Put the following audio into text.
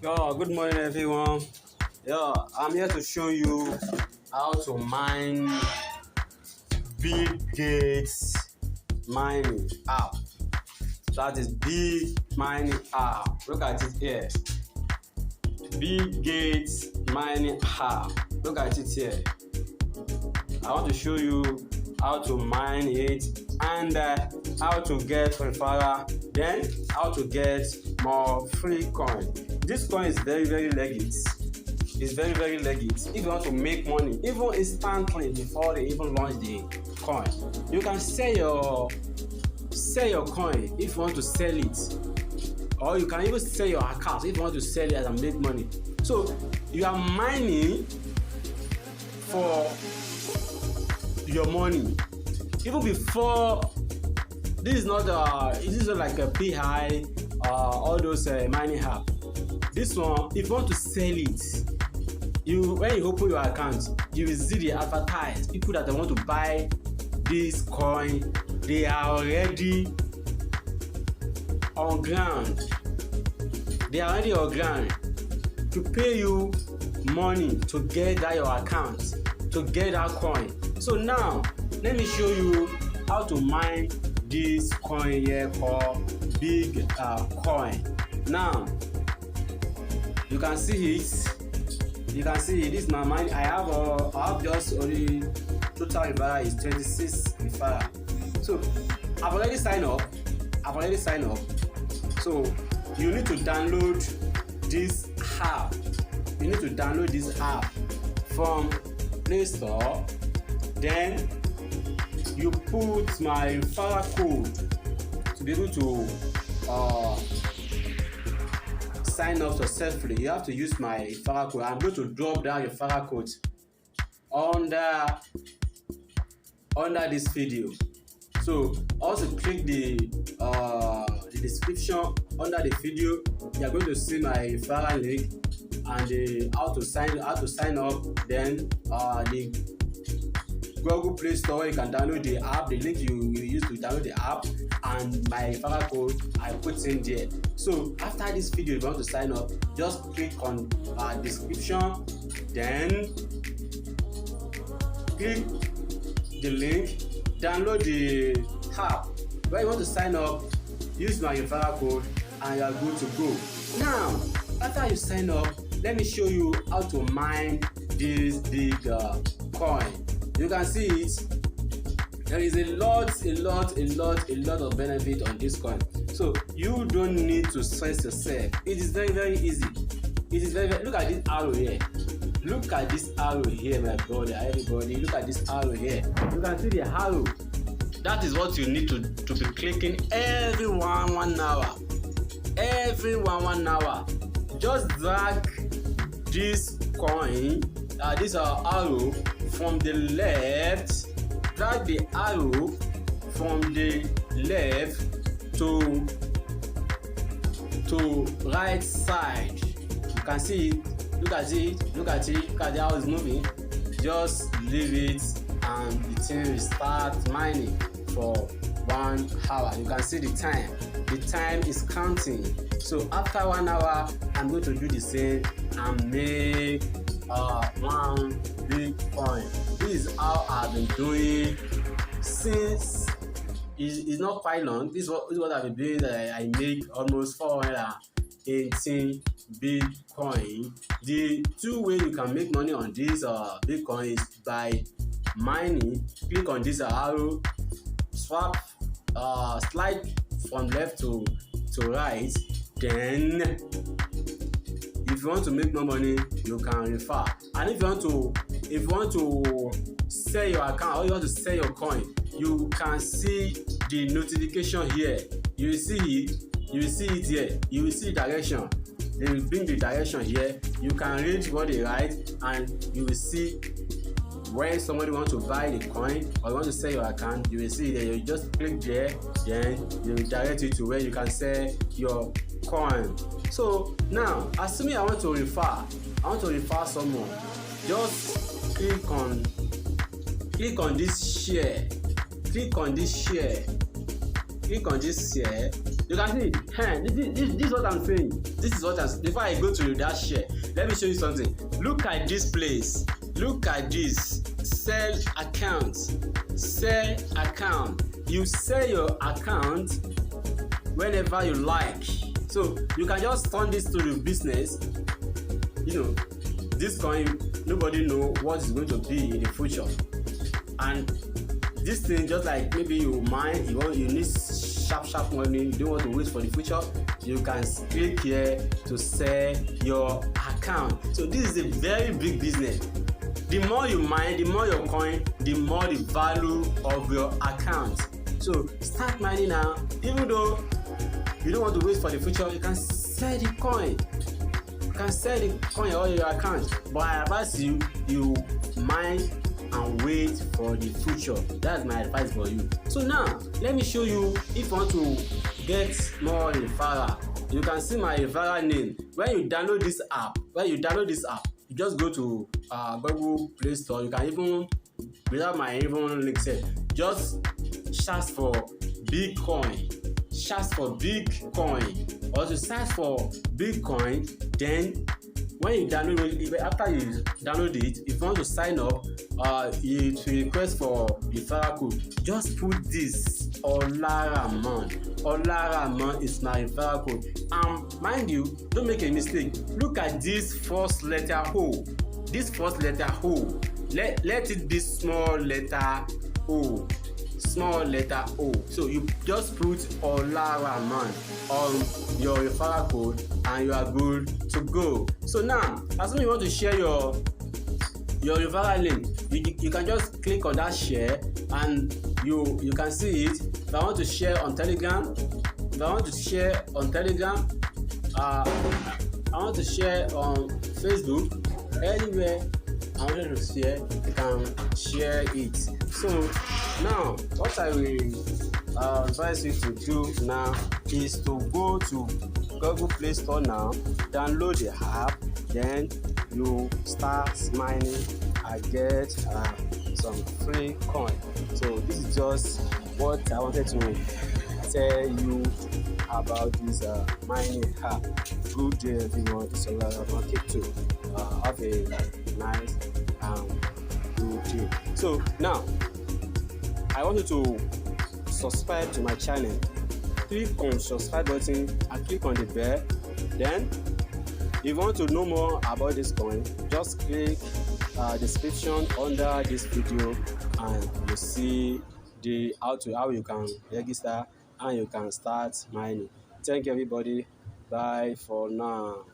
Yo, good morning everyone. Yo, I'm here to show you how to mine Big Gates mining app. That is big mining app. Look at it here. Big Gates mining app. Look at it here. I want to show you how to mine it and how to get referral, then how to get more free coin. This coin is very legit. It's very legit. If you want to make money even instantly before they even launch the coin, you can sell your coin if you want to sell it, or you can even sell your account if you want to sell it and make money. So you are mining for your money even before. This is not like a PI all those mining app. This one, if you want to sell it, when you open your account, you will see the advertise people that want to buy this coin. They are already on ground. They are already on ground to pay you money to get that your account, to get that coin. So now let me show you how to mine this coin here called big coin. Now you can see it. You can see it. This is my mine. I have just only total referral is 26 referral. So I've already signed up. So you need to download this app. You need to download this app from Play Store. Then you put my referral code to be able to sign up successfully. You have to use my referral code. I'm going to drop down your referral code under this video. So also click the description under the video. You are going to see my referral link and how to sign up. Then the Google Play Store, you can download the app, the link you use to download the app, and my referral code I put in there. So after this video, if you want to sign up, just click on description, then click the link, download the app. When you want to sign up, use my referral code and you are good to go. Now after you sign up, let me show you how to mine this big coin. You can see it. There is a lot of benefit on this coin. So you don't need to stress yourself. It is very easy. It is very look at this arrow here. Look at this arrow here, my brother, everybody. Look at this arrow here. You can see the arrow. That is what you need to be clicking every 1 hour. Every 1 hour. Just drag this coin, this arrow from the left. Drag the arrow from the left to right side. You can see it. Look at it. Look at how it's moving. Just leave it and the thing will start mining for 1 hour. You can see the time. The time is counting. So after 1 hour, I'm going to do the same and make one big coin. This is how I've been doing since it's not quite long. This is what I've been doing. I make almost 418 Bitcoin. The two ways you can make money on this Bitcoin is by mining. Click on this arrow, slide from left to right. Then if you want to make more money, you can refer. And if you want to sell your account or you want to sell your coin, you can see the notification here. You will see it here. You will see the direction. They will bring the direction here. You can read what they write and you will see when somebody wants to buy the coin or you want to sell your account. You will see that you just click there, then they will direct you to where you can sell your coin. So now, assuming I want to refer someone, just click on this share. Click on this share. You can see, this is what I'm saying. This is what I'm. Before I go to that share, let me show you something. Look at this place. Look at this. Sell account. Sell account. You sell your account whenever you like. So you can just turn this to the business. You know, this coin, nobody know what is going to be in the future. And this thing, just like maybe you mine, you need sharp money, you don't want to wait for the future, you can click here to sell your account. So this is a very big business. The more you mine, the more your coin, the more the value of your account. So start mining now. Even though you don't want to wait for the future, you can sell the coin. You can sell the coin or your account. But I advise you mine and wait for the future. That's my advice for you. So now let me show you, if you want to get more referral, you can see my referral name. When you download this app, you just go to Google Play Store. You can even, without my even link set, just search for Bitcoin. Search for Bitcoin, or to search for Bitcoin. Then when you download it, after you download it, if you want to sign up, it will request for referral code. Just put this Olaraman. Olaraman is my referral code. Mind you, don't make a mistake. Look at this first letter O. This first letter O. Let it be small letter O. Small letter O. So you just put Olaraman on your referral code and you are good to go. So now, as soon as you want to share your referral link, you can just click on that share and you can see it. If I want to share on Telegram, I want to share on Facebook, anywhere I wanted to share, you can share it. So now what I will advise you to do now is to go to Google Play Store now, download the app, then you start mining and get some free coin. So this is just what I wanted to tell you about this mining app. Good day everyone, it's Olaraman too. Have a nice good day. So now I want you to subscribe to my channel. Click on subscribe button and click on the bell. Then if you want to know more about this coin, just click description under this video and you see how you can register and you can start mining. Thank you everybody. Bye for now.